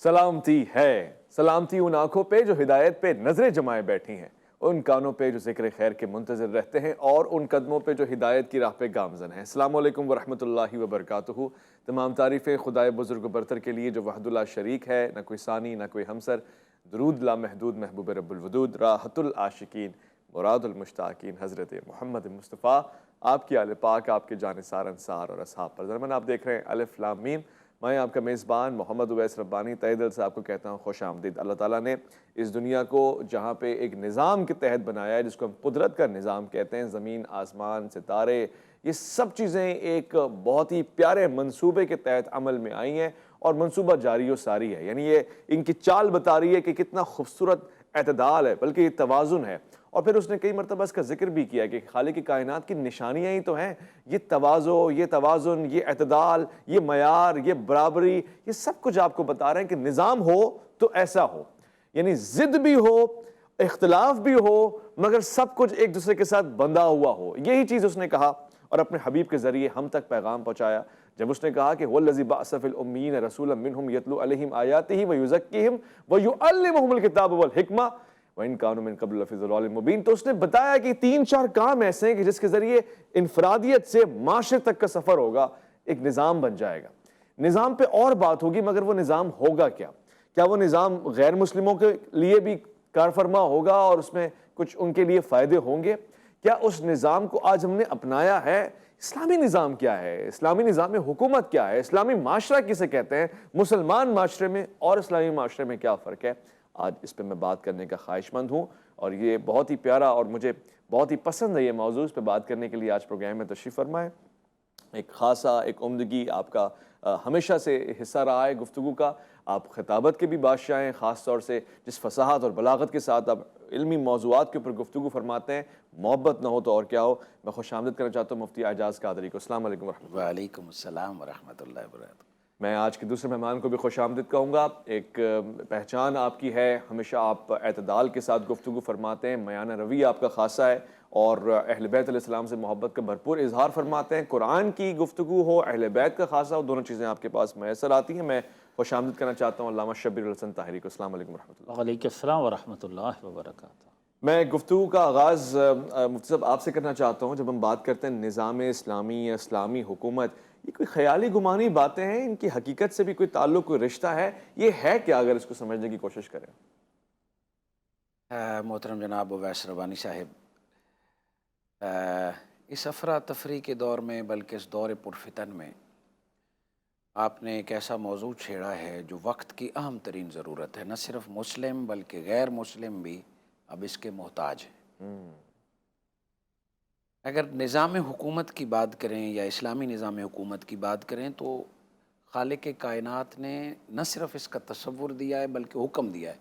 سلامتی ہے، سلامتی ان آنکھوں پہ جو ہدایت پہ نظریں جمائے بیٹھی ہیں، ان کانوں پہ جو ذکر خیر کے منتظر رہتے ہیں اور ان قدموں پہ جو ہدایت کی راہ پہ گامزن ہیں۔ السلام علیکم ورحمۃ اللہ وبرکاتہ۔ تمام تعریفیں خدائے بزرگ و برتر کے لیے جو وحد اللہ شریک ہے، نہ کوئی ثانی نہ کوئی ہمسر۔ درود لامحدود محبوب رب الودود، راحت العاشقین مراد المشتاقین حضرت محمد مصطفیٰ، آپ کی آل پاک، آپ کے جانثار انصار اور اصحاب پر ضرمن آپ دیکھ رہے ہیں الف لام میم۔ میں آپ کا میزبان محمد اویس ربانی تہہ دل سے آپ کو کہتا ہوں خوش آمدید۔ اللہ تعالیٰ نے اس دنیا کو جہاں پہ ایک نظام کے تحت بنایا ہے، جس کو ہم قدرت کا نظام کہتے ہیں، زمین، آسمان، ستارے، یہ سب چیزیں ایک بہت ہی پیارے منصوبے کے تحت عمل میں آئی ہیں اور منصوبہ جاری و ساری ہے۔ یعنی یہ ان کی چال بتا رہی ہے کہ کتنا خوبصورت اعتدال ہے، بلکہ یہ توازن ہے۔ اور پھر اس نے کئی مرتبہ اس کا ذکر بھی کیا کہ خالق کائنات کی نشانیاں ہی تو ہیں، یہ تواضع، یہ توازن، یہ اعتدال، یہ معیار، یہ برابری، یہ سب کچھ آپ کو بتا رہے ہیں کہ نظام ہو تو ایسا ہو، یعنی ضد بھی ہو، اختلاف بھی ہو، مگر سب کچھ ایک دوسرے کے ساتھ بندھا ہوا ہو۔ یہی چیز اس نے کہا اور اپنے حبیب کے ذریعے ہم تک پیغام پہنچایا جب اس نے کہا کہ وَالَّذِي بَعَثَ فِي الْأُمِّيِّينَ رَسُولًا مِّنْهُمْ يَتْلُو عَلَيْهِمْ آيَاتِهِ وَيُزَكِّيهِمْ وَيُعَلِّمُهُمُ الْكِتَابَ وَالْحِكْمَةَ وَإِن كَانُوا مِن قَبْلُ لَفِي ضَلَالٍ مُّبِينٍ۔ تو اس نے بتایا کہ تین چار کام ایسے ہیں کہ جس کے ذریعے انفرادیت سے معاشرے تک کا سفر ہوگا، ایک نظام بن جائے گا۔ نظام پہ اور بات ہوگی، مگر وہ نظام ہوگا کیا؟ کیا وہ نظام غیر مسلموں کے لیے بھی کارفرما ہوگا اور اس میں کچھ ان کے لیے فائدے ہوں گے؟ کیا اس نظام کو آج ہم نے اپنایا ہے؟ اسلامی نظام کیا ہے؟ اسلامی نظام حکومت کیا ہے؟ اسلامی معاشرہ کسے کہتے ہیں؟ مسلمان معاشرے میں اور اسلامی معاشرے میں کیا فرق ہے؟ آج اس پہ میں بات کرنے کا خواہش مند ہوں، اور یہ بہت ہی پیارا اور مجھے بہت ہی پسند ہے یہ موضوع۔ اس پہ بات کرنے کے لیے آج پروگرام میں تشریف فرما ہے ایک خاصا، ایک عمدگی آپ کا ہمیشہ سے حصہ رہا ہے گفتگو کا۔ آپ خطابت کے بھی بادشاہ ہیں، خاص طور سے جس فصاحت اور بلاغت کے ساتھ آپ علمی موضوعات کے اوپر گفتگو فرماتے ہیں، محبت نہ ہو تو اور کیا ہو۔ میں خوش آمدید کرنا چاہتا ہوں مفتی اعجاز قادری کو۔ السلام علیکم ورحمۃ اللہ۔ وعلیکم السلام ورحمۃ اللہ وبرکاتہ۔ میں آج کے دوسرے مہمان کو بھی خوش آمدید کہوں گا۔ ایک پہچان آپ کی ہے، ہمیشہ آپ اعتدال کے ساتھ گفتگو فرماتے ہیں، میانہ روی آپ کا خاصہ ہے، اور اہل بیت علیہ السلام سے محبت کا بھرپور اظہار فرماتے ہیں۔ قرآن کی گفتگو ہو، اہل بیت کا خاصہ ہو، دونوں چیزیں آپ کے پاس میسر آتی ہیں۔ میں خوش آمدید کرنا چاہتا ہوں علامہ شبیر الحسن طاہری کو۔ السلام علیکم ورحمۃ اللہ۔ وعلیکم السلام ورحمۃ اللہ وبرکاتہ۔ میں گفتگو کا آغاز مفتی صاحب آپ سے کرنا چاہتا ہوں۔ جب ہم بات کرتے ہیں نظام اسلامی یا اسلامی حکومت، یہ کوئی خیالی گمانی باتیں ہیں؟ ان کی حقیقت سے بھی کوئی تعلق، کوئی رشتہ ہے؟ یہ ہے کیا، اگر اس کو سمجھنے کی کوشش کریں؟ محترم جناب اویس ربانی صاحب، اس افراتفری کے دور میں، بلکہ اس دور پرفتن میں آپ نے ایک ایسا موضوع چھیڑا ہے جو وقت کی اہم ترین ضرورت ہے۔ نہ صرف مسلم بلکہ غیر مسلم بھی اب اس کے محتاج ہیں۔ اگر نظام حکومت کی بات کریں یا اسلامی نظام حکومت کی بات کریں تو خالق کائنات نے نہ صرف اس کا تصور دیا ہے بلکہ حکم دیا ہے،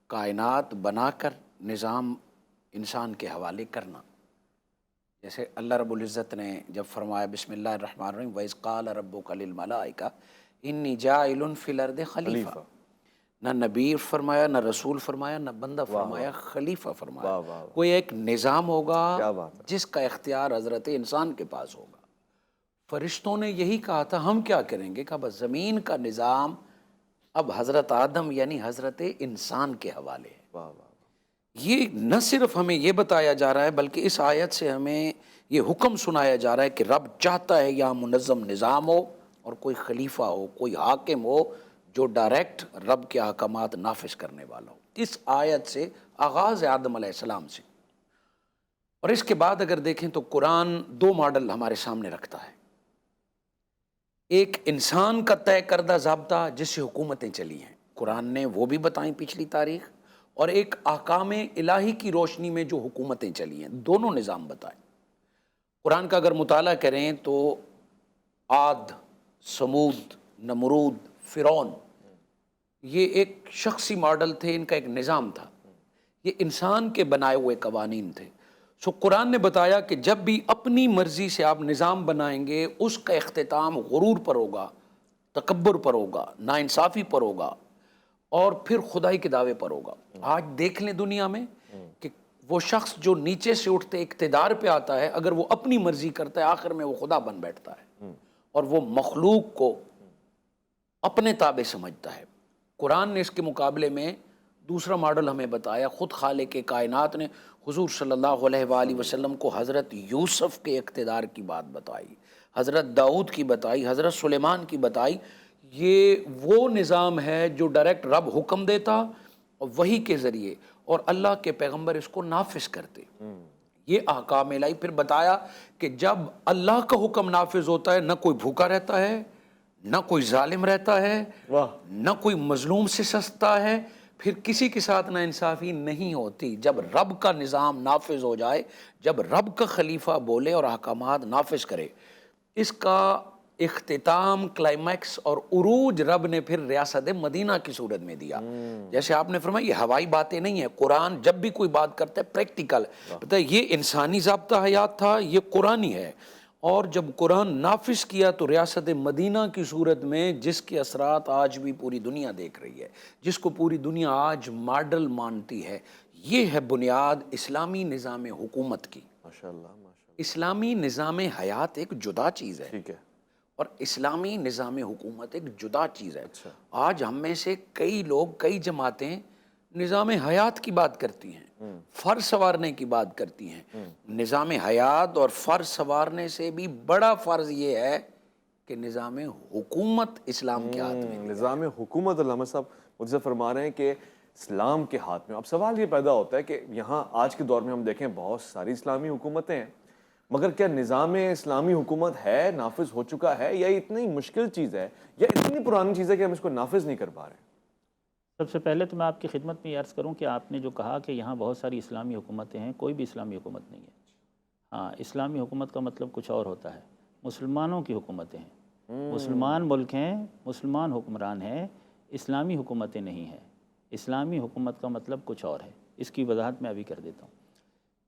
کائنات بنا کر نظام انسان کے حوالے کرنا۔ جیسے اللہ رب العزت نے جب فرمایا بسم اللہ الرحمن الرحیم وَإِذْ قَالَ رَبُّكَ لِلْمَلَائِكَةِ إِنِّي جَاعِلٌ فِي الْأَرْضِ خلیفہ۔ نہ نبی فرمایا، نہ رسول فرمایا، نہ بندہ فرمایا، خلیفہ فرمایا۔ کوئی ایک نظام ہوگا جس کا اختیار حضرت انسان کے پاس ہوگا۔ فرشتوں نے یہی کہا تھا ہم کیا کریں گے، کہ بس زمین کا نظام اب حضرت آدم یعنی حضرت انسان کے حوالے ہے۔ یہ نہ صرف ہمیں یہ بتایا جا رہا ہے بلکہ اس آیت سے ہمیں یہ حکم سنایا جا رہا ہے کہ رب چاہتا ہے یہاں منظم نظام ہو اور کوئی خلیفہ ہو، کوئی حاکم ہو جو ڈائریکٹ رب کے احکامات نافذ کرنے والا ہو۔ اس آیت سے آغاز ہے آدم علیہ السلام سے، اور اس کے بعد اگر دیکھیں تو قرآن دو ماڈل ہمارے سامنے رکھتا ہے۔ ایک انسان کا طے کردہ ضابطہ جس سے حکومتیں چلی ہیں، قرآن نے وہ بھی بتائیں پچھلی تاریخ، اور ایک احکام الہی کی روشنی میں جو حکومتیں چلی ہیں، دونوں نظام بتائیں۔ قرآن کا اگر مطالعہ کریں تو عاد، سمود، نمرود، فرعون، یہ ایک شخصی ماڈل تھے، ان کا ایک نظام تھا، یہ انسان کے بنائے ہوئے قوانین تھے۔ سو قرآن نے بتایا کہ جب بھی اپنی مرضی سے آپ نظام بنائیں گے، اس کا اختتام غرور پر ہوگا، تکبر پر ہوگا، ناانصافی پر ہوگا، اور پھر خدائی کے دعوے پر ہوگا۔ آج دیکھ لیں دنیا میں کہ وہ شخص جو نیچے سے اٹھتے اقتدار پہ آتا ہے، اگر وہ اپنی مرضی کرتا ہے آخر میں وہ خدا بن بیٹھتا ہے، اور وہ مخلوق کو اپنے تابع سمجھتا ہے۔ قرآن نے اس کے مقابلے میں دوسرا ماڈل ہمیں بتایا. خود خالق کائنات نے حضور صلی اللہ علیہ وآلہ وسلم کو حضرت یوسف کے اقتدار کی بات بتائی, حضرت داؤد کی بتائی, حضرت سلیمان کی بتائی. یہ وہ نظام ہے جو ڈائریکٹ رب حکم دیتا اور وحی کے ذریعے, اور اللہ کے پیغمبر اس کو نافذ کرتے. یہ احکام الہی. پھر بتایا کہ جب اللہ کا حکم نافذ ہوتا ہے نہ کوئی بھوکا رہتا ہے, نہ کوئی ظالم رہتا ہے, نہ کوئی مظلوم سے سستا ہے, پھر کسی کے ساتھ نا انصافی نہیں ہوتی. جب رب کا نظام نافذ ہو جائے, جب رب کا خلیفہ بولے اور احکامات نافذ کرے, اس کا اختتام, کلائمیکس اور عروج رب نے پھر ریاست مدینہ کی صورت میں دیا. جیسے آپ نے فرمایا یہ ہوائی باتیں نہیں ہیں. قرآن جب بھی کوئی بات کرتا ہے پریکٹیکل, پتہ ہے یہ انسانی ضابطہ حیات تھا, یہ قرآنی ہے. اور جب قرآن نافذ کیا تو ریاست مدینہ کی صورت میں, جس کے اثرات آج بھی پوری دنیا دیکھ رہی ہے, جس کو پوری دنیا آج ماڈل مانتی ہے, یہ ہے بنیاد اسلامی نظام حکومت کی. ماشاءاللہ ماشاءاللہ. اسلامی نظام حیات ایک جدا چیز ہے, ٹھیک ہے, اور اسلامی نظام حکومت ایک جدا چیز ہے. آج ہم میں سے کئی لوگ, کئی جماعتیں نظام حیات کی بات کرتی ہیں, فرض سنوارنے کی بات کرتی ہیں. نظام حیات اور فرض سنوارنے سے بھی بڑا فرض یہ ہے کہ نظام حکومت اسلام کے ہاتھ میں. نظام حکومت علامہ صاحب مجھے فرما رہے ہیں کہ اسلام کے ہاتھ میں. اب سوال یہ پیدا ہوتا ہے کہ یہاں آج کے دور میں ہم دیکھیں بہت ساری اسلامی حکومتیں ہیں, مگر کیا نظام اسلامی حکومت ہے, نافذ ہو چکا ہے, یا اتنی مشکل چیز ہے, یا اتنی پرانی چیز ہے کہ ہم اس کو نافذ نہیں کر پا رہے ہیں؟ سب سے پہلے تو میں آپ کی خدمت میں یہ عرض کروں کہ آپ نے جو کہا کہ یہاں بہت ساری اسلامی حکومتیں ہیں, کوئی بھی اسلامی حکومت نہیں ہے. ہاں, اسلامی حکومت کا مطلب کچھ اور ہوتا ہے. مسلمانوں کی حکومتیں ہیں, مسلمان ملک ہیں, مسلمان حکمران ہیں, اسلامی حکومتیں نہیں ہیں. اسلامی حکومت کا مطلب کچھ اور ہے. اس کی وضاحت میں ابھی کر دیتا ہوں.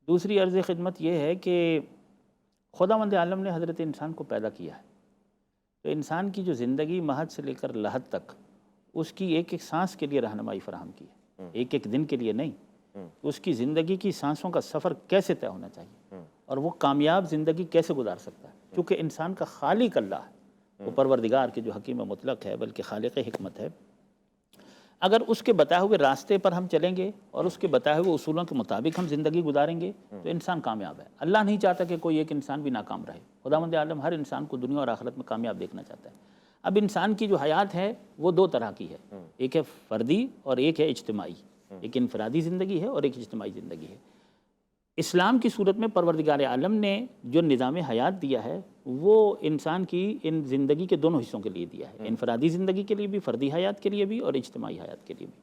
دوسری عرض خدمت یہ ہے کہ خداوند عالم نے حضرت انسان کو پیدا کیا ہے, تو انسان کی جو زندگی مہد سے لے کر لحد تک, اس کی ایک ایک سانس کے لیے رہنمائی فراہم کی ہے, ایک ایک دن کے لیے نہیں. اس کی زندگی کی سانسوں کا سفر کیسے طے ہونا چاہیے, اور وہ کامیاب زندگی کیسے گزار سکتا ہے, کیونکہ انسان کا خالق اللہ ہے, وہ پروردگار کے جو حکیم مطلق ہے بلکہ خالق حکمت ہے. اگر اس کے بتائے ہوئے راستے پر ہم چلیں گے اور اس کے بتائے ہوئے اصولوں کے مطابق ہم زندگی گزاریں گے تو انسان کامیاب ہے. اللہ نہیں چاہتا کہ کوئی ایک انسان بھی ناکام رہے. خداوند عالم ہر انسان کو دنیا اور آخرت میں کامیاب دیکھنا چاہتا ہے. اب انسان کی جو حیات ہے وہ دو طرح کی ہے, ایک ہے فردی اور ایک ہے اجتماعی. ایک انفرادی زندگی ہے اور ایک اجتماعی زندگی ہے. اسلام کی صورت میں پروردگار عالم نے جو نظام حیات دیا ہے وہ انسان کی ان زندگی کے دونوں حصوں کے لیے دیا ہے, انفرادی زندگی کے لیے بھی, فردی حیات کے لیے بھی, اور اجتماعی حیات کے لیے بھی.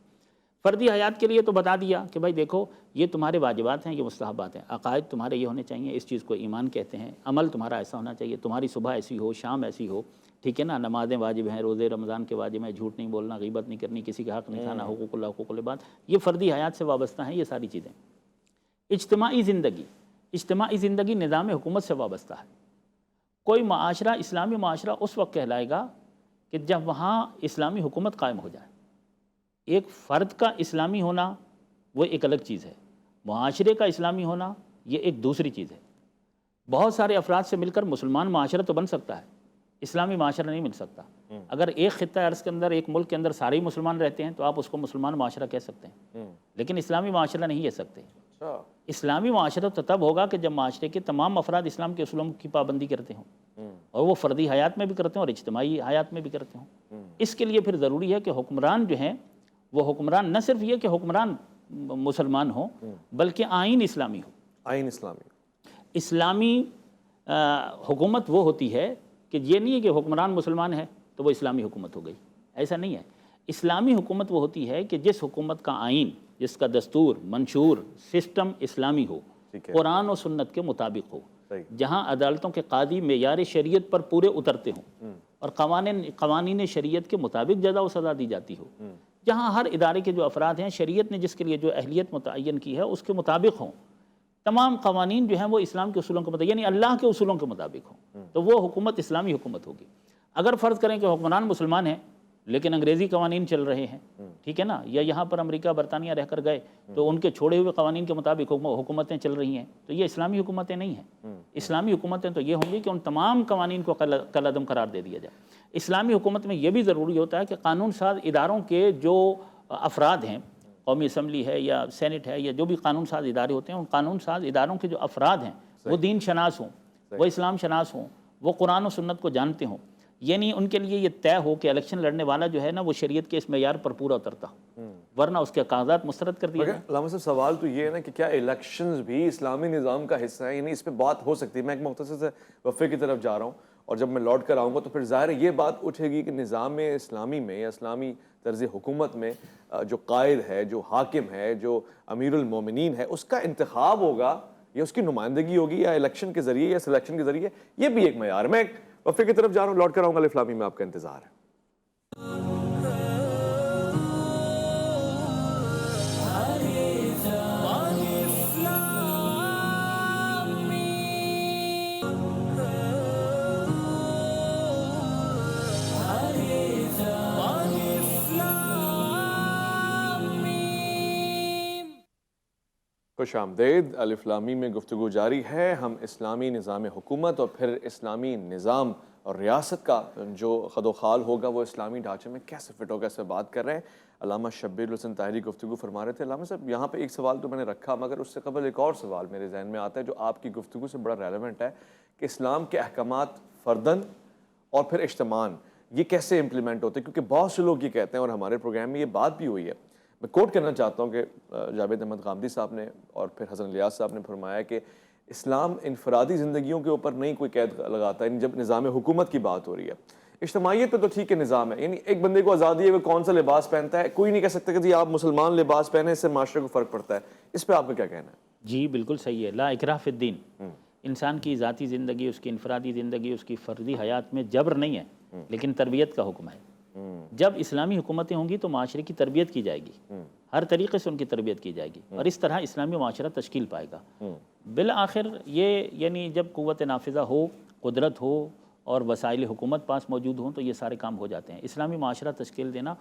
فردی حیات کے لیے تو بتا دیا کہ بھائی دیکھو یہ تمہارے واجبات ہیں, یہ مستحبات ہیں, عقائد تمہارے یہ ہونے چاہیے, اس چیز کو ایمان کہتے ہیں, عمل تمہارا ایسا ہونا چاہیے, تمہاری صبح ایسی ہو, شام ایسی ہو, ٹھیک ہے نا, نمازیں واجب ہیں, روزے رمضان کے واجب ہیں, جھوٹ نہیں بولنا, غیبت نہیں کرنی, کسی کا حق نہیں کھانا, حقوق اللہ حقوق العباد, یہ فردی حیات سے وابستہ ہیں یہ ساری چیزیں. اجتماعی زندگی, اجتماعی زندگی نظام حکومت سے وابستہ ہے. کوئی معاشرہ اسلامی معاشرہ اس وقت کہلائے گا کہ جب وہاں اسلامی حکومت قائم ہو جائے. ایک فرد کا اسلامی ہونا وہ ایک الگ چیز ہے, معاشرے کا اسلامی ہونا یہ ایک دوسری چیز ہے. بہت سارے افراد سے مل کر مسلمان معاشرہ تو بن سکتا ہے, اسلامی معاشرہ نہیں مل سکتا. اگر ایک خطہ ارض کے اندر, ایک ملک کے اندر سارے ہی مسلمان رہتے ہیں تو آپ اس کو مسلمان معاشرہ کہہ سکتے ہیں, لیکن اسلامی معاشرہ نہیں کہہ سکتے. اسلامی معاشرہ تو تب ہوگا کہ جب معاشرے کے تمام افراد اسلام کے اصولوں کی پابندی کرتے ہوں, اور وہ فردی حیات میں بھی کرتے ہوں اور اجتماعی حیات میں بھی کرتے ہوں. اس کے لیے پھر ضروری ہے کہ حکمران جو ہیں وہ حکمران نہ صرف یہ کہ حکمران مسلمان ہوں بلکہ آئین اسلامی ہو. آئین اسلامی, اسلامی حکومت وہ ہوتی ہے کہ یہ نہیں ہے کہ حکمران مسلمان ہے تو وہ اسلامی حکومت ہو گئی, ایسا نہیں ہے. اسلامی حکومت وہ ہوتی ہے کہ جس حکومت کا آئین, جس کا دستور, منشور, سسٹم اسلامی ہو, قرآن و سنت کے مطابق ہو, جہاں عدالتوں کے قاضی معیار شریعت پر پورے اترتے ہوں اور قوانین شریعت کے مطابق جزا و سزا دی جاتی ہو, جہاں ہر ادارے کے جو افراد ہیں شریعت نے جس کے لیے جو اہلیت متعین کی ہے اس کے مطابق ہوں, تمام قوانین جو ہیں وہ اسلام کے اصولوں کے مطابق یعنی اللہ کے اصولوں کے مطابق ہوں, تو وہ حکومت اسلامی حکومت ہوگی. اگر فرض کریں کہ حکمران مسلمان ہیں لیکن انگریزی قوانین چل رہے ہیں، ٹھیک ہے نا، یا یہاں پر امریکہ برطانیہ رہ کر گئے تو ان کے چھوڑے ہوئے قوانین کے مطابق حکومتیں چل رہی ہیں، تو یہ اسلامی حکومتیں نہیں ہیں۔ اسلامی حکومتیں تو یہ ہوں گی کہ ان تمام قوانین کو کالعدم قرار دے دیا جائے۔ اسلامی حکومت میں یہ بھی ضروری ہوتا ہے کہ قانون ساز اداروں کے جو افراد ہیں، قومی اسمبلی ہے یا سینٹ ہے یا جو بھی قانون ساز ادارے ہوتے ہیں، ان قانون ساز اداروں کے جو افراد ہیں وہ دین شناس ہوں، وہ اسلام شناس ہوں، وہ قرآن و سنت کو جانتے ہوں، یعنی ان کے لیے یہ طے ہو کہ الیکشن لڑنے والا جو ہے نا وہ شریعت کے اس معیار پر پورا اترتا ہو، ورنہ اس کے کاغذات مسترد کر دیے جائیں۔ علامہ صاحب سوال تو یہ ہے نا کہ کیا الیکشنز بھی اسلامی نظام کا حصہ ہیں؟ یعنی اس پہ بات ہو سکتی ہے۔ میں ایک مختصر سے وقفے کی طرف جا رہا ہوں اور جب میں لوٹ کر آؤں گا تو پھر ظاہر ہے یہ بات اٹھے گی کہ نظام اسلامی میں یا اسلامی طرز حکومت میں جو قائد ہے، جو حاکم ہے، جو امیر المومنین ہے، اس کا انتخاب ہوگا یا اس کی نمائندگی ہوگی یا الیکشن کے ذریعے یا سلیکشن کے ذریعے، یہ بھی ایک معیار ہے۔ میں ایک وقفے کی طرف جا رہا ہوں، لوٹ کر آؤں گا، الف لام میم میں آپ کا انتظار ہے۔ خوش آمدید، الف لام میم میں گفتگو جاری ہے۔ ہم اسلامی نظام حکومت اور پھر اسلامی نظام اور ریاست کا جو خد و خال ہوگا وہ اسلامی ڈھانچے میں کیسے فٹ ہوگا اس پہ بات کر رہے ہیں۔ علامہ شبیر الحسن طاہری گفتگو فرما رہے تھے۔ علامہ صاحب یہاں پہ ایک سوال تو میں نے رکھا، مگر اس سے قبل ایک اور سوال میرے ذہن میں آتا ہے جو آپ کی گفتگو سے بڑا ریلیونٹ ہے کہ اسلام کے احکامات فرداً اور پھر اجتماعاً یہ کیسے امپلیمنٹ ہوتے ہیں، کیونکہ بہت سے لوگ یہ کہتے ہیں اور ہمارے پروگرام میں یہ بات بھی ہوئی ہے۔ میں کوٹ کرنا چاہتا ہوں کہ جاوید احمد غامدی صاحب نے اور پھر حسن الیاس صاحب نے فرمایا کہ اسلام انفرادی زندگیوں کے اوپر نہیں کوئی قید لگاتا ہے، جب نظام حکومت کی بات ہو رہی ہے۔ اجتماعیت پہ تو ٹھیک ہے نظام ہے، یعنی ایک بندے کو آزادی ہے وہ کون سا لباس پہنتا ہے، کوئی نہیں کہہ سکتا کہ جی آپ مسلمان لباس پہنے اس سے معاشرے کو فرق پڑتا ہے۔ اس پہ آپ کا کیا کہنا ہے؟ جی بالکل صحیح ہے، لا اکراہ فی الدین۔ انسان کی ذاتی زندگی، اس کی انفرادی زندگی، اس کی فردی حیات میں جبر نہیں ہے، لیکن تربیت کا حکم ہے۔ جب اسلامی حکومتیں ہوں گی تو معاشرے کی تربیت کی جائے گی، ہر طریقے سے ان کی تربیت کی جائے گی، اور اس طرح اسلامی معاشرہ تشکیل پائے گا۔ بالآخر یہ یعنی جب قوت نافذہ ہو، قدرت ہو اور وسائل حکومت پاس موجود ہوں تو یہ سارے کام ہو جاتے ہیں۔ اسلامی معاشرہ تشکیل دینا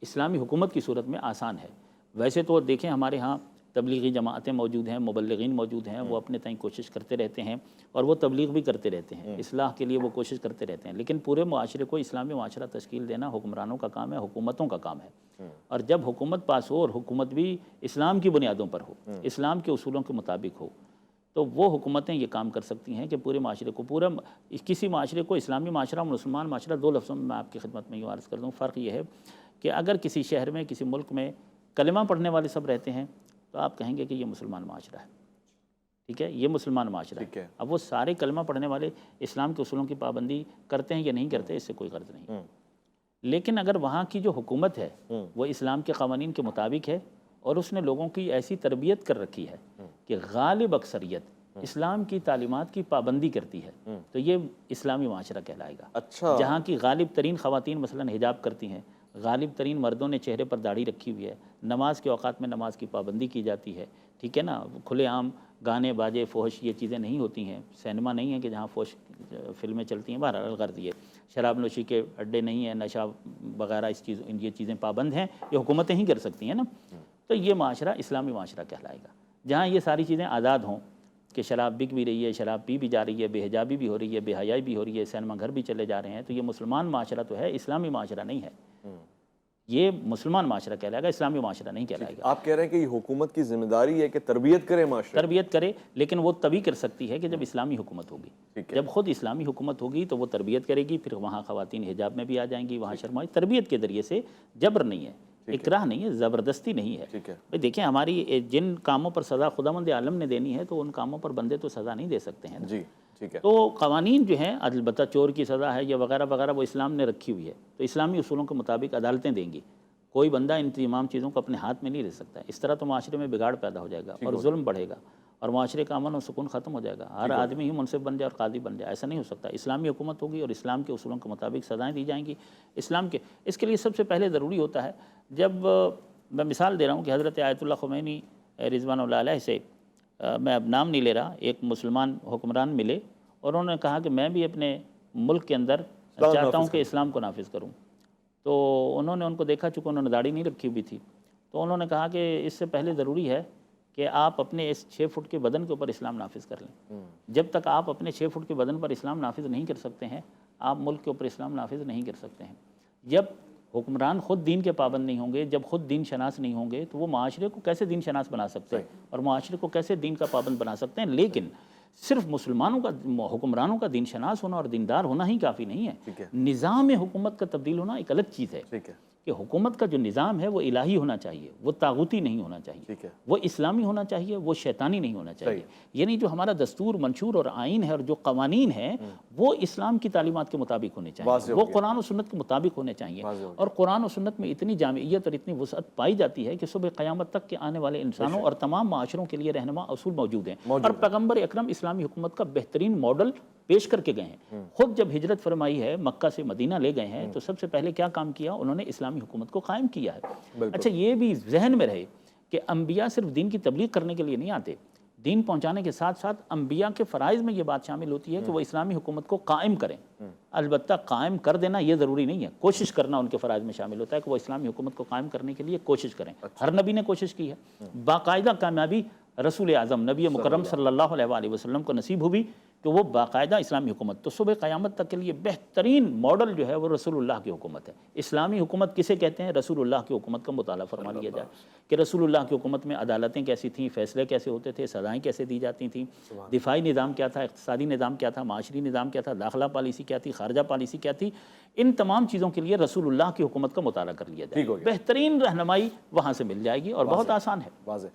اسلامی حکومت کی صورت میں آسان ہے۔ ویسے تو دیکھیں ہمارے ہاں تبلیغی جماعتیں موجود ہیں، مبلغین موجود ہیں، وہ اپنے تئیں کوشش کرتے رہتے ہیں اور وہ تبلیغ بھی کرتے رہتے ہیں، اصلاح کے لیے وہ کوشش کرتے رہتے ہیں، لیکن پورے معاشرے کو اسلامی معاشرہ تشکیل دینا حکمرانوں کا کام ہے، حکومتوں کا کام ہے۔ اور جب حکومت پاس ہو اور حکومت بھی اسلام کی بنیادوں پر ہو، اسلام کے اصولوں کے مطابق ہو، تو وہ حکومتیں یہ کام کر سکتی ہیں کہ پورے معاشرے کو کسی معاشرے کو اسلامی معاشرہ اور مسلمان معاشرہ، دو لفظوں میں آپ کی خدمت میں یہ عرض کر دوں، فرق یہ ہے کہ اگر کسی شہر میں کسی ملک میں کلمہ پڑھنے والے سب رہتے ہیں تو آپ کہیں گے کہ یہ مسلمان معاشرہ ہے، ٹھیک ہے، یہ مسلمان معاشرہ ہے۔ اب وہ سارے کلمہ پڑھنے والے اسلام کے اصولوں کی پابندی کرتے ہیں یا نہیں کرتے، اس سے کوئی غرض نہیں۔ لیکن اگر وہاں کی جو حکومت ہے وہ اسلام کے قوانین کے مطابق ہے اور اس نے لوگوں کی ایسی تربیت کر رکھی ہے کہ غالب اکثریت اسلام کی تعلیمات کی پابندی کرتی ہے، تو یہ اسلامی معاشرہ کہلائے گا۔ اچھا، جہاں کی غالب ترین خواتین مثلاً حجاب کرتی ہیں، غالب ترین مردوں نے چہرے پر داڑھی رکھی ہوئی ہے، نماز کے اوقات میں نماز کی پابندی کی جاتی ہے، ٹھیک ہے نا، کھلے عام گانے باجے فحش یہ چیزیں نہیں ہوتی ہیں، سینما نہیں ہے کہ جہاں فحش فلمیں چلتی ہیں، بہرحال غرض یہ شراب نوشی کے اڈے نہیں ہیں، نشہ وغیرہ یہ چیزیں پابند ہیں، یہ حکومتیں ہی کر سکتی ہیں نا۔ تو یہ معاشرہ اسلامی معاشرہ کہلائے گا، جہاں یہ ساری چیزیں آزاد ہوں کہ شراب بک بھی رہی ہے، شراب پی بھی جا رہی ہے، بے حجابی بھی ہو رہی ہے، بے حیائی بھی ہو رہی ہے، سینما گھر بھی چلے جا رہے ہیں، تو یہ مسلمان معاشرہ تو ہے، اسلامی معاشرہ نہیں ہے۔ یہ مسلمان معاشرہ کہلائے گا، اسلامی معاشرہ نہیں کہلائے گا۔ آپ کہہ رہے ہیں کہ یہ حکومت کی ذمہ داری ہے کہ تربیت کرے معاشرے، تربیت کرے، لیکن وہ تبھی کر سکتی ہے کہ جب اسلامی حکومت ہوگی۔ جب خود اسلامی حکومت ہوگی تو وہ تربیت کرے گی، پھر وہاں خواتین حجاب میں بھی آ جائیں گی، وہاں شرمائی، تربیت کے ذریعے سے، جبر نہیں ہے، اکراہ نہیں ہے، زبردستی نہیں ہے۔ بھئی دیکھیں ہماری جن کاموں پر سزا خداوند عالم نے دینی ہے تو ان کاموں پر بندے تو سزا نہیں دے سکتے ہیں۔ جی ٹھیک ہے، تو قوانین جو ہیں، البتہ چور کی سزا ہے یا وغیرہ وغیرہ، وہ اسلام نے رکھی ہوئی ہے، تو اسلامی اصولوں کے مطابق عدالتیں دیں گی۔ کوئی بندہ ان تمام چیزوں کو اپنے ہاتھ میں نہیں لے سکتا، اس طرح تو معاشرے میں بگاڑ پیدا ہو جائے گا اور ظلم بڑھے گا اور معاشرے کا امن و سکون ختم ہو جائے گا، ہر آدمی ہی منصف بن جائے اور قاضی بن جائے، ایسا نہیں ہو سکتا۔ اسلامی حکومت ہوگی اور اسلام کے اصولوں کے مطابق سزائیں دی جائیں گی۔ اسلام کے اس کے لیے سب سے پہلے ضروری ہوتا ہے، جب میں مثال دے رہا ہوں کہ حضرت آیت اللہ خمینی رضوان اللہ علیہ سے، میں اب نام نہیں لے رہا، ایک مسلمان حکمران ملے اور انہوں نے کہا کہ میں بھی اپنے ملک کے اندر چاہتا ہوں کہ اسلام کو نافذ کروں، تو انہوں نے ان کو دیکھا، چونکہ انہوں نے داڑھی نہیں رکھی ہوئی تھی، تو انہوں نے کہا کہ اس سے پہلے ضروری ہے کہ آپ اپنے اس 6 فٹ کے بدن کے اوپر اسلام نافذ کر لیں۔ جب تک آپ اپنے 6 فٹ کے بدن پر اسلام نافذ نہیں کر سکتے ہیں، آپ ملک کے اوپر اسلام نافذ نہیں کر سکتے ہیں۔ جب حکمران خود دین کے پابند نہیں ہوں گے، جب خود دین شناس نہیں ہوں گے، تو وہ معاشرے کو کیسے دین شناس بنا سکتے ہیں اور معاشرے کو کیسے دین کا پابند بنا سکتے ہیں؟ لیکن صرف مسلمانوں کا، حکمرانوں کا دین شناس ہونا اور دیندار ہونا ہی کافی نہیں ہے۔ نظام حکومت کا تبدیل ہونا ایک الگ چیز ہے کہ حکومت کا جو نظام ہے وہ الہی ہونا چاہیے، وہ طاغوتی نہیں ہونا چاہیے، وہ اسلامی ہونا چاہیے، وہ شیطانی نہیں ہونا چاہیے۔ یعنی جو ہمارا دستور، منشور اور آئین ہے اور جو قوانین ہیں وہ اسلام کی تعلیمات کے مطابق ہونے چاہیے، وہ قرآن و سنت کے مطابق ہونے چاہیے۔ اور قرآن و سنت میں اتنی جامعیت اور اتنی وسعت پائی جاتی ہے کہ صبح قیامت تک کے آنے والے انسانوں اور تمام معاشروں کے لیے رہنما اصول موجود ہیں، اور پیغمبر اکرم اسلامی حکومت کا بہترین ماڈل پیش کر کے گئے ہیں۔ خود جب ہجرت فرمائی ہے، مکہ سے مدینہ لے گئے ہیں، تو سب سے پہلے کیا کام کیا؟ انہوں نے اسلامی حکومت کو قائم کیا ہے۔ اچھا، یہ بھی ذہن میں رہے کہ انبیاء صرف دین کی تبلیغ کرنے کے لیے نہیں آتے، دین پہنچانے کے ساتھ ساتھ انبیاء کے فرائض میں یہ بات شامل ہوتی ہے کہ وہ اسلامی حکومت کو قائم کریں۔ البتہ قائم کر دینا یہ ضروری نہیں ہے، کوشش کرنا ان کے فرائض میں شامل ہوتا ہے کہ وہ اسلامی حکومت کو قائم کرنے کے لیے کوشش کریں۔ ہر نبی نے کوشش کی ہے۔ باقاعدہ کامیابی رسول اعظم نبی مکرم صلی اللہ علیہ وآلہ وسلم کو نصیب ہوئی کہ وہ باقاعدہ اسلامی حکومت، تو صبح قیامت تک کے لیے بہترین ماڈل جو ہے وہ رسول اللہ کی حکومت ہے۔ اسلامی حکومت کسے کہتے ہیں؟ رسول اللہ کی حکومت کا مطالعہ فرما لیا جائے کہ رسول اللہ کی حکومت میں عدالتیں کیسی تھیں، فیصلے کیسے ہوتے تھے، سزائیں کیسے دی جاتی تھیں، دفاعی نظام کیا تھا، اقتصادی نظام کیا تھا، معاشری نظام کیا تھا، داخلہ پالیسی کیا تھی، خارجہ پالیسی کیا تھی۔ ان تمام چیزوں کے لیے رسول اللہ کی حکومت کا مطالعہ کر لیا جائے، بہترین رہنمائی وہاں سے مل جائے گی اور بہت آسان ہے۔ واضح۔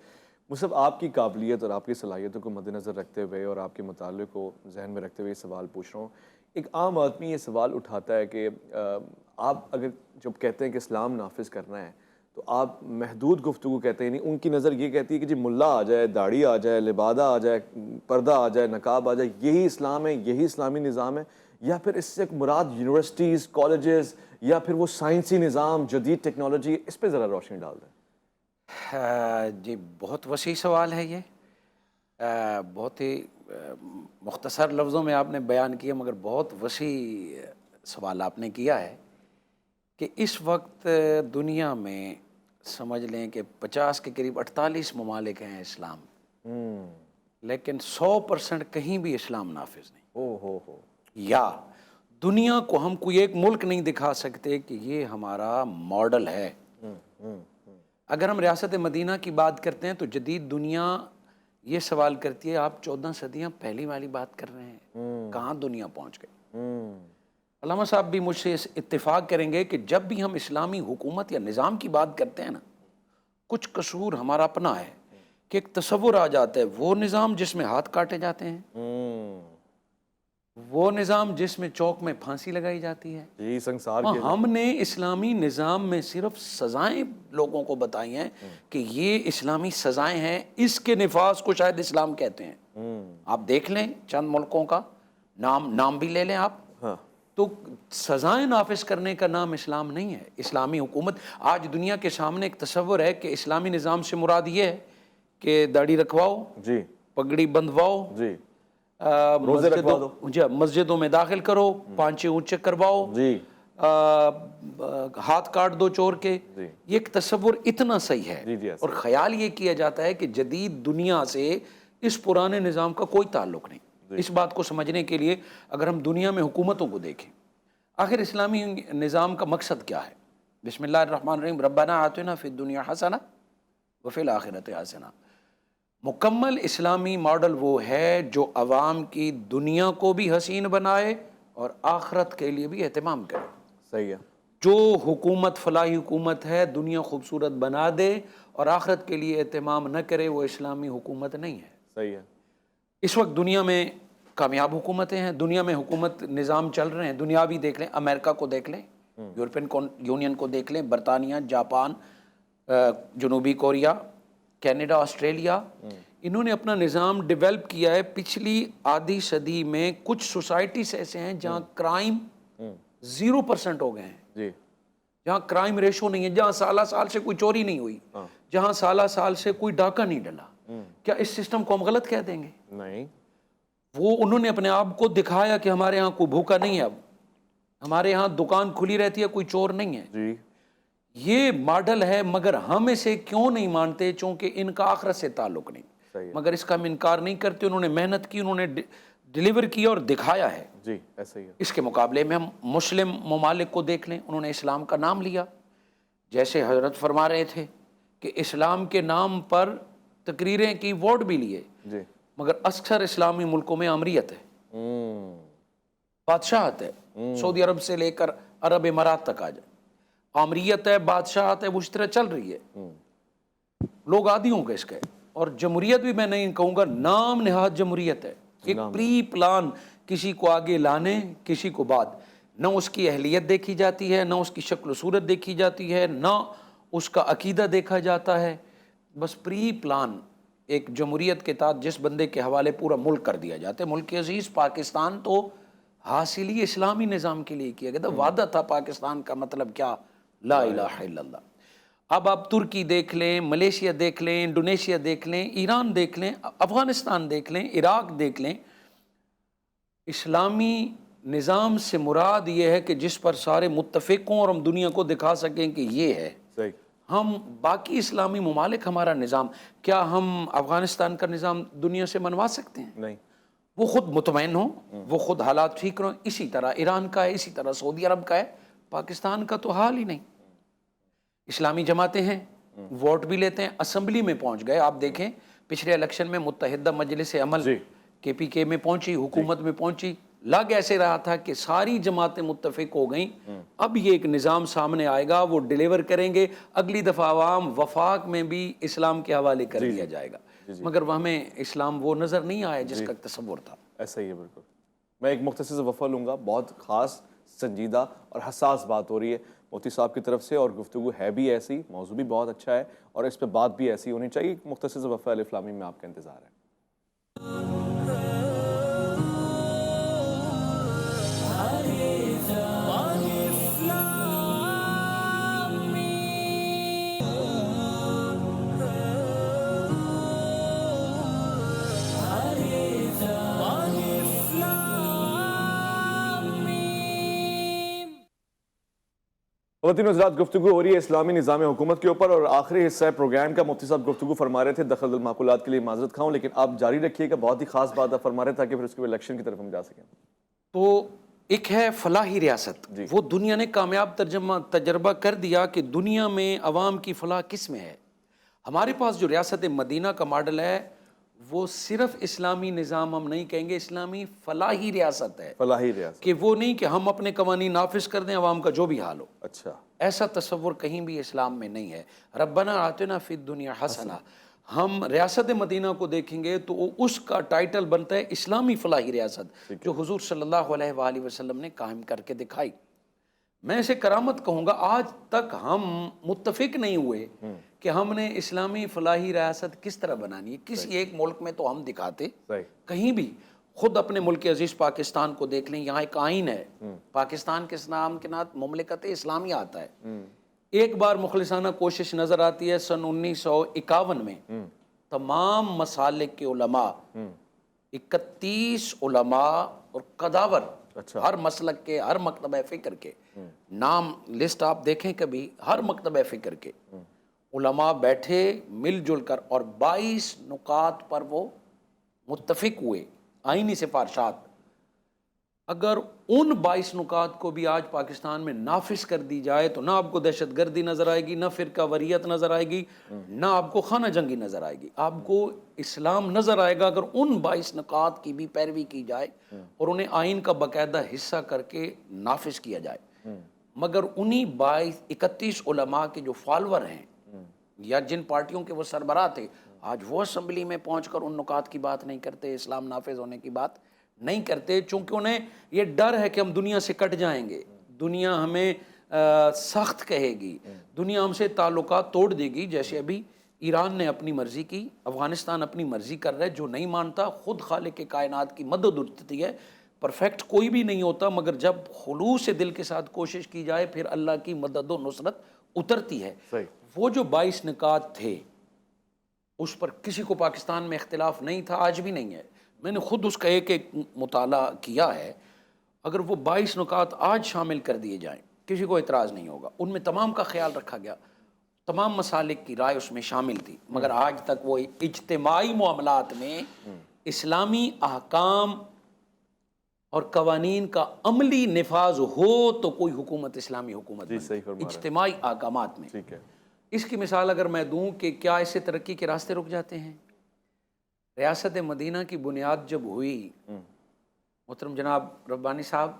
مصعب، آپ کی قابلیت اور آپ کی صلاحیتوں کو مد نظر رکھتے ہوئے اور آپ کے مطالعے کو ذہن میں رکھتے ہوئے یہ سوال پوچھ رہا ہوں۔ ایک عام آدمی یہ سوال اٹھاتا ہے کہ آپ اگر جب کہتے ہیں کہ اسلام نافذ کرنا ہے تو آپ محدود گفتگو کہتے ہیں، یعنی ان کی نظر یہ کہتی ہے کہ جی ملا آ جائے، داڑھی آ جائے، لبادہ آ جائے، پردہ آ جائے، نقاب آ جائے، یہی اسلام ہے، یہی اسلامی نظام ہے، یا پھر اس سے مراد یونیورسٹیز، کالجز، یا پھر وہ سائنسی نظام، جدید ٹیکنالوجی؟ اس پہ ذرا روشنی ڈال دیں۔ جی بہت وسیع سوال ہے یہ، بہت ہی مختصر لفظوں میں آپ نے بیان کیا، مگر بہت وسیع سوال آپ نے کیا ہے کہ اس وقت دنیا میں سمجھ لیں کہ 50 کے قریب 48 ممالک ہیں اسلام، لیکن 100% کہیں بھی اسلام نافذ نہیں۔ یا دنیا کو ہم کوئی ایک ملک نہیں دکھا سکتے کہ یہ ہمارا ماڈل ہے۔ اگر ہم ریاست مدینہ کی بات کرتے ہیں تو جدید دنیا یہ سوال کرتی ہے آپ 14 صدیاں پہلی والی بات کر رہے ہیں، کہاں دنیا پہنچ گئی؟ علامہ صاحب بھی مجھ سے اتفاق کریں گے کہ جب بھی ہم اسلامی حکومت یا نظام کی بات کرتے ہیں نا، کچھ قصور ہمارا اپنا ہے کہ ایک تصور آ جاتا ہے وہ نظام جس میں ہاتھ کاٹے جاتے ہیں، وہ نظام جس میں چوک میں پھانسی لگائی جاتی ہے۔ یہی سنسار ہم نے اسلامی نظام میں صرف سزائیں لوگوں کو بتائی ہیں کہ یہ اسلامی سزائیں ہیں، اس کے نفاذ کو شاید اسلام کہتے ہیں۔ آپ دیکھ لیں چند ملکوں کا نام بھی لے لیں آپ، تو سزائیں نافذ کرنے کا نام اسلام نہیں ہے۔ اسلامی حکومت آج دنیا کے سامنے ایک تصور ہے کہ اسلامی نظام سے مراد یہ ہے کہ داڑھی رکھواؤ، جی پگڑی بندھواؤ، جی، مسجدوں میں داخل کرو، پانچے اونچے کرواؤ، جی، ہاتھ کاٹ دو چور کے۔ یہ ایک تصور اتنا صحیح ہے، اور خیال یہ کیا جاتا ہے کہ جدید دنیا سے اس پرانے نظام کا کوئی تعلق نہیں۔ اس بات کو سمجھنے کے لیے اگر ہم دنیا میں حکومتوں کو دیکھیں، آخر اسلامی نظام کا مقصد کیا ہے؟ بسم اللہ الرحمن الرحیم، ربنا آتنا فی الدنیا حسنہ وفی الآخرۃ حسنہ۔ مکمل اسلامی ماڈل وہ ہے جو عوام کی دنیا کو بھی حسین بنائے اور آخرت کے لیے بھی اہتمام کرے۔ صحیح ہے۔ جو حکومت فلاحی حکومت ہے، دنیا خوبصورت بنا دے اور آخرت کے لیے اہتمام نہ کرے، وہ اسلامی حکومت نہیں ہے۔ صحیح ہے۔ اس وقت دنیا میں کامیاب حکومتیں ہیں، دنیا میں حکومت نظام چل رہے ہیں، دنیاوی دیکھ لیں، امریکہ کو دیکھ لیں، یورپین یونین کو دیکھ لیں، برطانیہ، جاپان، جنوبی کوریا، کینیڈا، آسٹریلیا، انہوں نے اپنا نظام ڈیولپ کیا ہے۔ پچھلی آدھی صدی میں کچھ سوسائٹیز ایسے ہیں جہاں کرائم 0% ہو گئے ہیں، جی، جہاں کرائم ریشو نہیں ہے، جہاں سالہ سال سے کوئی چوری نہیں ہوئی، جہاں سالہ سال سے کوئی ڈاکہ نہیں ڈلا۔ کیا اس سسٹم کو ہم غلط کہہ دیں گے؟ نہیں۔ وہ انہوں نے اپنے آپ کو دکھایا کہ ہمارے ہاں کوئی بھوکا نہیں ہے اب، ہمارے ہاں دکان کھلی رہتی ہے، کوئی چور نہیں ہے. جی یہ ماڈل ہے، مگر ہم اسے کیوں نہیں مانتے؟ چونکہ ان کا آخرت سے تعلق نہیں. صحیح ہے. مگر اس کا ہم انکار نہیں کرتے. انہوں نے محنت کی، انہوں نے ڈلیور کیا اور دکھایا ہے. جی ایسا ہی ہے. اس کے مقابلے میں ہم مسلم ممالک کو دیکھ لیں، انہوں نے اسلام کا نام لیا. جیسے حضرت فرما رہے تھے کہ اسلام کے نام پر تقریریں کی، ووٹ بھی لیے، جی مگر اکثر اسلامی ملکوں میں امریت ہے، بادشاہت ہے. سعودی عرب سے لے کر عرب امارات تک آ جائے، آمریت ہے، بادشاہت ہے، وہ اس طرح چل رہی ہے. لوگ عادی ہوں گے اس کے. اور جمہوریت بھی میں نہیں کہوں گا، نام نہاد جمہوریت ہے. ایک پری پلان، کسی کو آگے لانے، کسی کو بعد. نہ اس کی اہلیت دیکھی جاتی ہے، نہ اس کی شکل و صورت دیکھی جاتی ہے، نہ اس کا عقیدہ دیکھا جاتا ہے. بس پری پلان ایک جمہوریت کے تحت جس بندے کے حوالے پورا ملک کر دیا جاتا ہے. ملک عزیز پاکستان تو حاصل ہی اسلامی نظام کے لیے کیا گیا تھا. وعدہ تھا پاکستان کا مطلب کیا؟ لا الہ الا اللہ. اب آپ ترکی دیکھ لیں، ملیشیا دیکھ لیں، انڈونیشیا دیکھ لیں، ایران دیکھ لیں، افغانستان دیکھ لیں، عراق دیکھ لیں. اسلامی نظام سے مراد یہ ہے کہ جس پر سارے متفق ہوں اور ہم دنیا کو دکھا سکیں کہ یہ ہے. صحیح. ہم باقی اسلامی ممالک ہمارا نظام، کیا ہم افغانستان کا نظام دنیا سے منوا سکتے ہیں؟ نہیں. وہ خود مطمئن ہوں، وہ خود حالات ٹھیک رہوں. اسی طرح ایران کا ہے، اسی طرح سعودی عرب کا ہے. پاکستان کا تو حال ہی نہیں. اسلامی جماعتیں ہیں، ووٹ بھی لیتے ہیں، اسمبلی میں پہنچ گئے. آپ دیکھیں پچھلے الیکشن میں متحدہ مجلس عمل جی. کے پی کے میں پہنچی، حکومت میں پہنچی. لگ ایسے رہا تھا کہ ساری جماعتیں متفق ہو گئیں. اب یہ ایک نظام سامنے آئے گا، وہ ڈیلیور کریں گے. اگلی دفعہ عوام وفاق میں بھی اسلام کے حوالے کر دیا جائے گا. مگر وہ ہمیں اسلام وہ نظر نہیں آیا جس کا تصور تھا. ایسا ہی ہے بالکل. میں ایک مختصر وقفہ لوں گا. بہت خاص، سنجیدہ اور حساس بات ہو رہی ہے مفتی صاحب کی طرف سے، اور گفتگو ہے بھی ایسی، موضوع بھی بہت اچھا ہے اور اس پہ بات بھی ایسی ہونی چاہیے. ایک مختصر وقفہ الف لام میم میں آپ کا انتظار ہے. خواتین و حضرات، گفتگو ہو رہی ہے اسلامی نظام حکومت کے اوپر، اور آخری حصہ پروگرام کا مفتی صاحب گفتگو فرما رہے تھے. دخل المعقولات کے لیے معذرت خواہوں، لیکن آپ جاری رکھیے گا. بہت ہی خاص بات آپ فرما رہے تھے تاکہ پھر اس کے بعد الیکشن کی طرف ہم جا سکیں. تو ایک ہے فلاحی ریاست. وہ دنیا نے کامیاب تجربہ کر دیا کہ دنیا میں عوام کی فلاح کس میں ہے. ہمارے پاس جو ریاست مدینہ کا ماڈل ہے وہ صرف اسلامی نظام ہم نہیں کہیں گے، اسلامی فلاحی ریاست ہے. فلاحی ریاست، کہ وہ نہیں کہ ہم اپنے قوانین نافذ کر دیں، عوام کا جو بھی حال ہو. اچھا. ایسا تصور کہیں بھی اسلام میں نہیں ہے. ربنا آتنا فی الدنیا حسنہ. ہم ریاست مدینہ کو دیکھیں گے تو اس کا ٹائٹل بنتا ہے اسلامی فلاحی ریاست، جو حضور صلی اللہ علیہ وآلہ وسلم نے قائم کر کے دکھائی. میں اسے کرامت کہوں گا. آج تک ہم متفق نہیں ہوئے کہ ہم نے اسلامی فلاحی ریاست کس طرح بنانی ہے. کسی ایک ملک میں تو ہم دکھاتے، کہیں بھی. خود اپنے ملک عزیز پاکستان کو دیکھ لیں. یہاں ایک آئین ہے، پاکستان کے نام کے نام مملکت اسلامیہ آتا ہے. ایک بار مخلصانہ کوشش نظر آتی ہے سن 1951 میں. تمام مسالک کے علماء، 31 علماء اور قداور، ہر مسلک کے، ہر مکتبہ فکر کے نام لسٹ آپ دیکھیں کبھی، ہر مکتبہ فکر کے علماء بیٹھے مل جل کر اور 22 نکات پر وہ متفق ہوئے، آئینی سفارشات. اگر ان 22 نکات کو بھی آج پاکستان میں نافذ کر دی جائے تو نہ آپ کو دہشت گردی نظر آئے گی، نہ فرقہ وریت نظر آئے گی، نہ آپ کو خانہ جنگی نظر آئے گی. آپ کو اسلام نظر آئے گا اگر ان 22 نکات کی بھی پیروی کی جائے اور انہیں آئین کا باقاعدہ حصہ کر کے نافذ کیا جائے. مگر انہی 31 علماء کے جو فالور ہیں یا جن پارٹیوں کے وہ سربراہ تھے، آج وہ اسمبلی میں پہنچ کر ان نکات کی بات نہیں کرتے، اسلام نافذ ہونے کی بات نہیں کرتے. چونکہ انہیں یہ ڈر ہے کہ ہم دنیا سے کٹ جائیں گے، دنیا ہمیں سخت کہے گی، دنیا ہم سے تعلقات توڑ دے گی. جیسے ابھی ایران نے اپنی مرضی کی، افغانستان اپنی مرضی کر رہا ہے. جو نہیں مانتا خود خالق کائنات کی مدد اٹھتی ہے. پرفیکٹ کوئی بھی نہیں ہوتا، مگر جب خلوص دل کے ساتھ کوشش کی جائے پھر اللہ کی مدد و نصرت اترتی ہے. وہ جو 22 نکات تھے اس پر کسی کو پاکستان میں اختلاف نہیں تھا، آج بھی نہیں ہے. میں نے خود اس کا ایک مطالعہ کیا ہے. اگر وہ 22 نکات آج شامل کر دیے جائیں کسی کو اعتراض نہیں ہوگا، ان میں تمام کا خیال رکھا گیا، تمام مسالک کی رائے اس میں شامل تھی، مگر آج تک وہ اجتماعی معاملات میں اسلامی احکام اور قوانین کا عملی نفاذ ہو تو کوئی حکومت اسلامی حکومت جی بنتی صحیح فرما رہے ہیں، اجتماعی احکامات میں۔ ٹھیک ہے، اس کی مثال اگر میں دوں کہ کیا اس سے ترقی کے راستے رک جاتے ہیں؟ ریاست مدینہ کی بنیاد جب ہوئی، محترم جناب ربانی صاحب،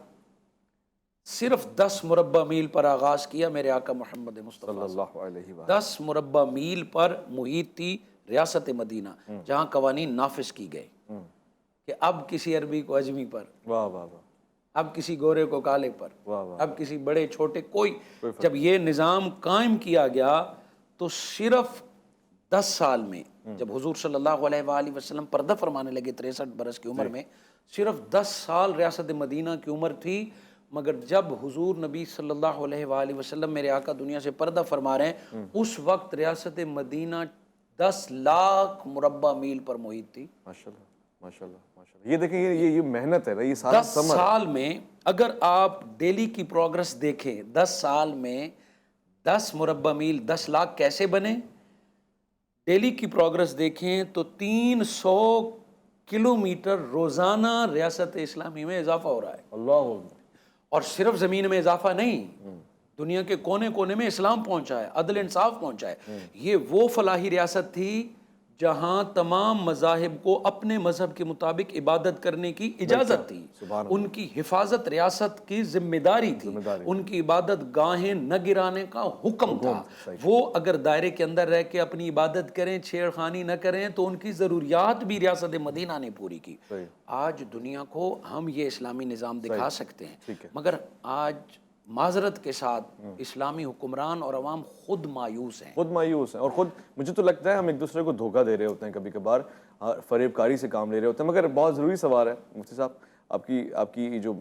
صرف 10 مربع میل پر آغاز کیا میرے آقا محمد صلی مصطفیٰ، اللہ علیہ وآلہ۔ 10 مربع میل پر محیط تھی ریاست مدینہ، جہاں قوانین نافذ کی گئے کہ اب کسی عربی کو اجمی پر، واہ واہ واہ، اب کسی گورے کو کالے پر، واہ واہ، اب کسی بڑے چھوٹے کوئی، جب یہ نظام قائم کیا گیا تو صرف 10 سال میں، جب حضور صلی اللہ علیہ وآلہ وسلم پردہ فرمانے لگے 63 برس کی عمر میں، صرف 10 سال ریاست مدینہ کی عمر تھی، مگر جب حضور نبی صلی اللہ علیہ وآلہ وسلم میرے آقا دنیا سے پردہ فرما رہے ہیں، اس وقت ریاست مدینہ 10 لاکھ مربع میل پر محیط تھی۔ ماشاءاللہ ماشاءاللہ ماشاءاللہ، یہ دیکھیں یہ محنت ہے نا، یہ سارا 10 ثمر ہے۔ سال میں اگر آپ ڈیلی کی پروگرس دیکھیں، 10 سال میں 10 مربع میل 10 لاکھ کیسے بنے؟ ڈیلی کی پروگرس دیکھیں تو 300 کلومیٹر روزانہ ریاست اسلامی میں اضافہ ہو رہا ہے، اللہ اکبر، اور صرف زمین میں اضافہ نہیں، دنیا کے کونے کونے میں اسلام پہنچا ہے، عدل انصاف پہنچا ہے۔ یہ وہ فلاحی ریاست تھی جہاں تمام مذاہب کو اپنے مذہب کے مطابق عبادت کرنے کی اجازت تھی، سبحان ان کی حفاظت ریاست کی ذمہ داری تھی، ان کی عبادت گاہیں نہ گرانے کا حکم تھا، وہ اگر دائرے کے اندر رہ کے اپنی عبادت کریں، چھیڑ خانی نہ کریں تو ان کی ضروریات بھی ریاست مدینہ نے پوری کی۔ آج دنیا کو ہم یہ اسلامی نظام دکھا سکتے ہیں، مگر آج معذرت کے ساتھ اسلامی حکمران اور عوام خود مایوس ہیں، خود مایوس ہیں، اور خود مجھے تو لگتا ہے ہم ایک دوسرے کو دھوکہ دے رہے ہوتے ہیں، کبھی کبھار فریب کاری سے کام لے رہے ہوتے ہیں۔ مگر بہت ضروری سوال ہے مفتی صاحب، آپ کی جو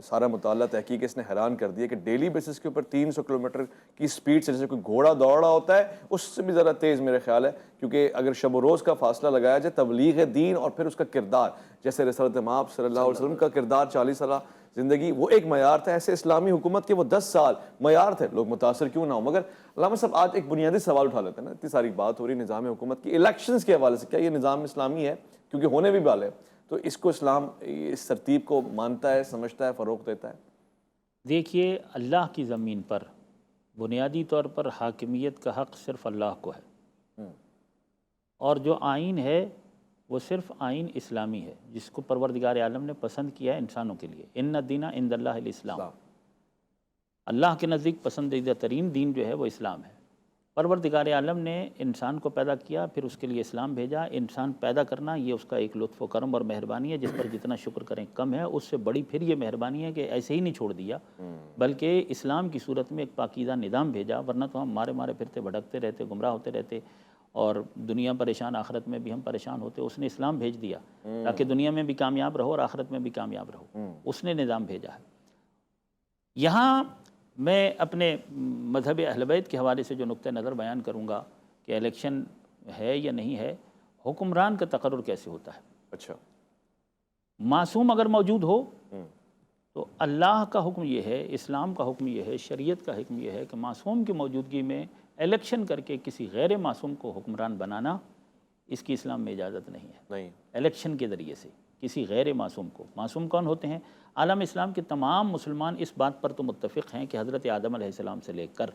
سارا مطالعہ تحقیق اس نے حیران کر دیا کہ ڈیلی بیسس کے اوپر 300 کلومیٹر کی سپیڈ سے جیسے کوئی گھوڑا دوڑ رہا ہوتا ہے، اس سے بھی ذرا تیز میرے خیال ہے، کیونکہ اگر شب و روز کا فاصلہ لگایا جائے، تبلیغ دین اور پھر اس کا کردار، جیسے رسالت مآب صلی اللہ علیہ وسلم کا کردار 40 سالہ زندگی وہ ایک معیار تھا، ایسے اسلامی حکومت کے وہ 10 سال معیار تھے، لوگ متاثر کیوں نہ ہو۔ مگر علامہ صاحب آج ایک بنیادی سوال اٹھا لیتے ہیں نا، اتنی ساری بات ہو رہی نظام حکومت کی، الیکشنز کے حوالے سے، کیا یہ نظام اسلامی ہے؟ کیونکہ ہونے بھی والے، تو اس کو اسلام اس ترتیب کو مانتا ہے، سمجھتا ہے، فروغ دیتا ہے؟ دیکھیے، اللہ کی زمین پر بنیادی طور پر حاکمیت کا حق صرف اللہ کو ہے، اور جو آئین ہے وہ صرف آئین اسلامی ہے، جس کو پروردگار عالم نے پسند کیا ہے انسانوں کے لیے۔ ان الدین عند اللہ الاسلام، اللہ کے نزدیک پسندیدہ ترین دین جو ہے وہ اسلام ہے۔ پروردگار عالم نے انسان کو پیدا کیا، پھر اس کے لیے اسلام بھیجا۔ انسان پیدا کرنا یہ اس کا ایک لطف و کرم اور مہربانی ہے، جس پر جتنا شکر کریں کم ہے۔ اس سے بڑی پھر یہ مہربانی ہے کہ ایسے ہی نہیں چھوڑ دیا، بلکہ اسلام کی صورت میں ایک پاکیزہ نظام بھیجا، ورنہ تو ہم مارے پھرتے، بھٹکتے رہتے، گمراہ ہوتے رہتے، اور دنیا پریشان، آخرت میں بھی ہم پریشان ہوتے۔ اس نے اسلام بھیج دیا تاکہ دنیا میں بھی کامیاب رہو اور آخرت میں بھی کامیاب رہو، اس نے نظام بھیجا ہے۔ یہاں میں اپنے مذہب اہل بیت کے حوالے سے جو نقطہ نظر بیان کروں گا کہ الیکشن ہے یا نہیں ہے، حکمران کا تقرر کیسے ہوتا ہے۔ اچھا، معصوم اگر موجود ہو تو اللہ کا حکم یہ ہے، اسلام کا حکم یہ ہے، شریعت کا حکم یہ ہے کہ معصوم کی موجودگی میں الیکشن کر کے کسی غیر معصوم کو حکمران بنانا، اس کی اسلام میں اجازت نہیں ہے۔ نہیں، الیکشن کے ذریعے سے کسی غیر معصوم کو، معصوم کون ہوتے ہیں؟ عالم اسلام کے تمام مسلمان اس بات پر تو متفق ہیں کہ حضرت آدم علیہ السلام سے لے کر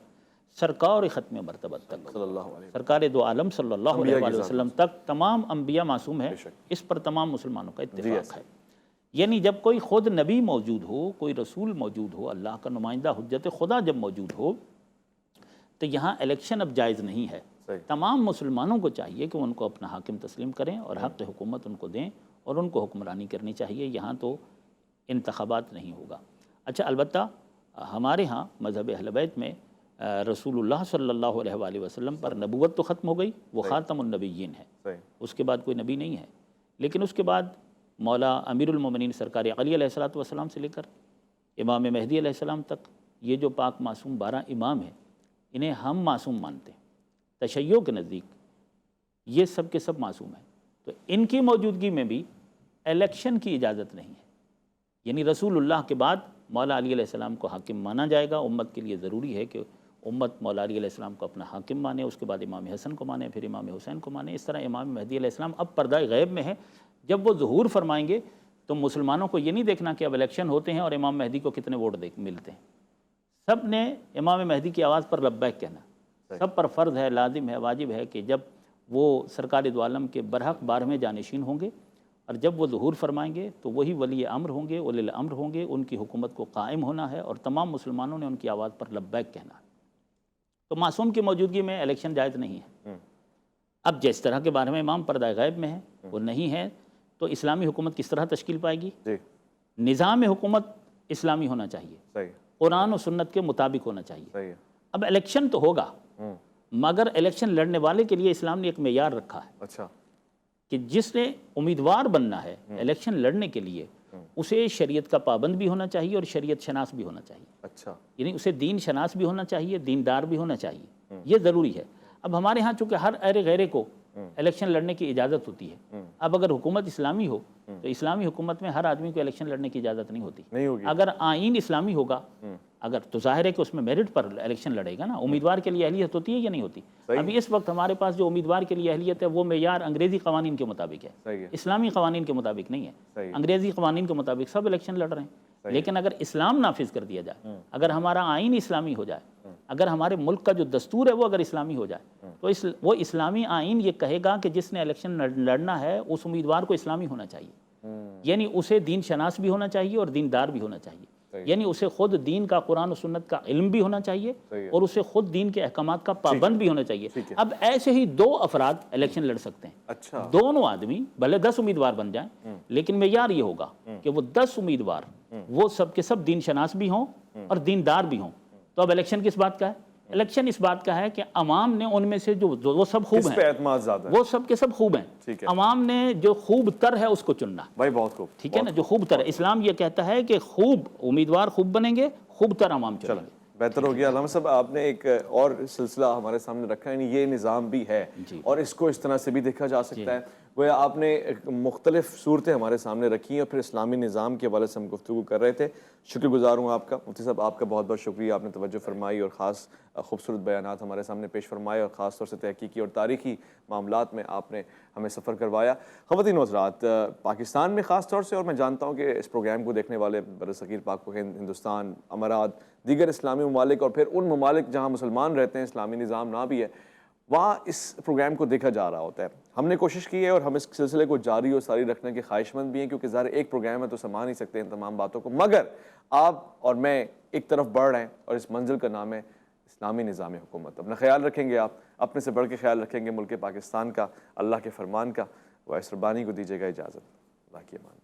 سرکار ختم مرتبہ تک، صلی اللہ علیہ سرکار دو عالم صلی اللہ علیہ وسلم تک تمام انبیاء معصوم ہیں، اس پر تمام مسلمانوں کا اتفاق ہے۔ یعنی جب کوئی خود نبی موجود ہو، کوئی رسول موجود ہو، اللہ کا نمائندہ حجت خدا جب موجود ہو، تو یہاں الیکشن اب جائز نہیں ہے۔ تمام مسلمانوں کو چاہیے کہ ان کو اپنا حاکم تسلیم کریں اور حق حکومت ان کو دیں اور ان کو حکمرانی کرنی چاہیے۔ یہاں تو انتخابات نہیں ہوگا۔ اچھا، البتہ ہمارے ہاں مذہب اہل بیت میں رسول اللہ صلی اللہ علیہ وآلہ وسلم پر نبوت تو ختم ہو گئی، وہ خاتم النبیین ہے، اس کے بعد کوئی نبی نہیں ہے، لیکن اس کے بعد مولا امیر المومنین سرکار علی علیہ السلام سے لے کر امام مہدی علیہ السلام تک یہ جو پاک معصوم 12 امام ہیں، انہیں ہم معصوم مانتے ہیں۔ تشیع کے نزدیک یہ سب کے سب معصوم ہیں، تو ان کی موجودگی میں بھی الیکشن کی اجازت نہیں ہے۔ یعنی رسول اللہ کے بعد مولا علی علیہ السلام کو حاکم مانا جائے گا۔ امت کے لیے ضروری ہے کہ امت مولا علی علیہ السلام کو اپنا حاکم مانے، اس کے بعد امام حسن کو مانے، پھر امام حسین کو مانے۔ اس طرح امام مہدی علیہ السلام اب پردہ غیب میں ہے، جب وہ ظہور فرمائیں گے تو مسلمانوں کو یہ نہیں دیکھنا کہ اب الیکشن ہوتے ہیں اور امام مہدی کو کتنے ووٹ ملتے ہیں۔ سب نے امام مہدی کی آواز پر لبیک کہنا، سب پر فرض ہے، لازم ہے، واجب ہے کہ جب وہ سرکار دو عالم کے برحق 12ویں جانشین ہوں گے اور جب وہ ظہور فرمائیں گے تو وہی ولی امر ہوں گے، اولی الامر ہوں گے، ان کی حکومت کو قائم ہونا ہے اور تمام مسلمانوں نے ان کی آواز پر لبیک کہنا ہے۔ تو معصوم کی موجودگی میں الیکشن جائز نہیں ہے۔ اب جس طرح کے بارے میں امام پردہ غیب میں ہے وہ نہیں ہے تو اسلامی حکومت کس طرح تشکیل پائے گی؟ نظام حکومت اسلامی ہونا چاہیے، صحیح، قرآن و سنت کے مطابق ہونا چاہیے۔ صحیح۔ اب الیکشن تو ہوگا مگر الیکشن لڑنے والے کے لیے اسلام نے ایک معیار رکھا ہے اچھا، کہ جس نے امیدوار بننا ہے الیکشن لڑنے کے لیے اسے شریعت کا پابند بھی ہونا چاہیے اور شریعت شناس بھی ہونا چاہیے، اچھا، یعنی اسے دین شناس بھی ہونا چاہیے، دیندار بھی ہونا چاہیے، یہ ضروری ہے۔ اب ہمارے ہاں چونکہ ہر ارے غیرے کو الیکشن لڑنے کی اجازت ہوتی ہے، اب اگر حکومت اسلامی ہو تو اسلامی حکومت میں ہر آدمی کو الیکشن لڑنے کی اجازت نہیں ہوتی۔ نہیں ہوگی۔ اگر آئین اسلامی ہوگا اگر تو ظاہر ہے کہ اس میں میرٹ پر الیکشن لڑے گا نا، امیدوار کے لیے اہلیت ہوتی ہے یا نہیں ہوتی؟ ابھی اس وقت ہمارے پاس جو امیدوار کے لیے اہلیت ہے وہ معیار انگریزی قوانین کے مطابق ہے، اسلامی قوانین کے مطابق نہیں ہے۔ انگریزی قوانین کے مطابق سب الیکشن لڑ رہے ہیں، لیکن اگر اسلام نافذ کر دیا جائے، اگر ہمارا آئین اسلامی ہو جائے، اگر ہمارے ملک کا جو دستور ہے وہ اگر اسلامی ہو جائے تو وہ اسلامی آئین یہ کہے گا کہ جس نے الیکشن لڑنا ہے اس امیدوار کو اسلامی ہونا چاہیے، یعنی اسے دین شناس بھی ہونا چاہیے اور دیندار بھی ہونا چاہیے، یعنی اسے خود دین کا، قرآن و سنت کا علم بھی ہونا چاہیے اور اسے خود دین کے احکامات کا پابند بھی ہونا چاہیے۔ اب ایسے ہی 2 افراد الیکشن لڑ سکتے ہیں، اچھا، دونوں آدمی بھلے 10 امیدوار بن جائیں، لیکن معیار یہ ہوگا کہ وہ 10 امیدوار وہ سب کے سب دین شناس بھی ہوں اور دیندار بھی ہوں۔ تو اب الیکشن کس بات کا ہے؟ الیکشن اس بات کا ہے کہ عوام نے ان میں سے جو وہ سب خوب کس ہیں، پہ اعتماد زیادہ ہے؟ وہ سب کے سب خوب ہیں، عوام نے جو خوب تر ہے اس کو چننا، بھائی بہت خوب، ٹھیک ہے نا، جو خوب تر ہے۔ اسلام یہ کہتا ہے کہ خوب امیدوار خوب بنیں گے، خوب تر عوام چنیں گے۔ بہتر ہو گیا۔ علامہ صاحب آپ نے ایک اور سلسلہ ہمارے سامنے رکھا ہے، یعنی یہ نظام بھی ہے اور اس کو اس طرح سے بھی دیکھا جا سکتا ہے۔ گویا آپ نے مختلف صورتیں ہمارے سامنے رکھی ہیں اور پھر اسلامی نظام کے حوالے سے ہم گفتگو کر رہے تھے۔ شکر گزار ہوں آپ کا مفتی صاحب، آپ کا بہت بہت شکریہ، آپ نے توجہ فرمائی اور خاص خوبصورت بیانات ہمارے سامنے پیش فرمائے اور خاص طور سے تحقیقی اور تاریخی معاملات میں آپ نے ہمیں سفر کروایا۔ خواتین و حضرات، پاکستان میں خاص طور سے، اور میں جانتا ہوں کہ اس پروگرام کو دیکھنے والے برصغیر پاک و ہند، ہندوستان، امارات، دیگر اسلامی ممالک اور پھر ان ممالک جہاں مسلمان رہتے ہیں، اسلامی نظام نہ بھی ہے، وہاں اس پروگرام کو دیکھا جا رہا ہوتا ہے۔ ہم نے کوشش کی ہے اور ہم اس سلسلے کو جاری اور ساری رکھنے کے خواہش مند بھی ہیں، کیونکہ ظاہر ایک پروگرام ہے تو سما نہیں سکتے ان تمام باتوں کو، مگر آپ اور میں ایک طرف بڑھ رہے ہیں اور اس منزل کا نام ہے اسلامی نظام حکومت۔ اپنا خیال رکھیں گے، آپ اپنے سے بڑھ کے خیال رکھیں گے ملک پاکستان کا، اللہ کے فرمان کا۔ وائس ربانی کو دیجیے گا اجازت، اللہ کی امان۔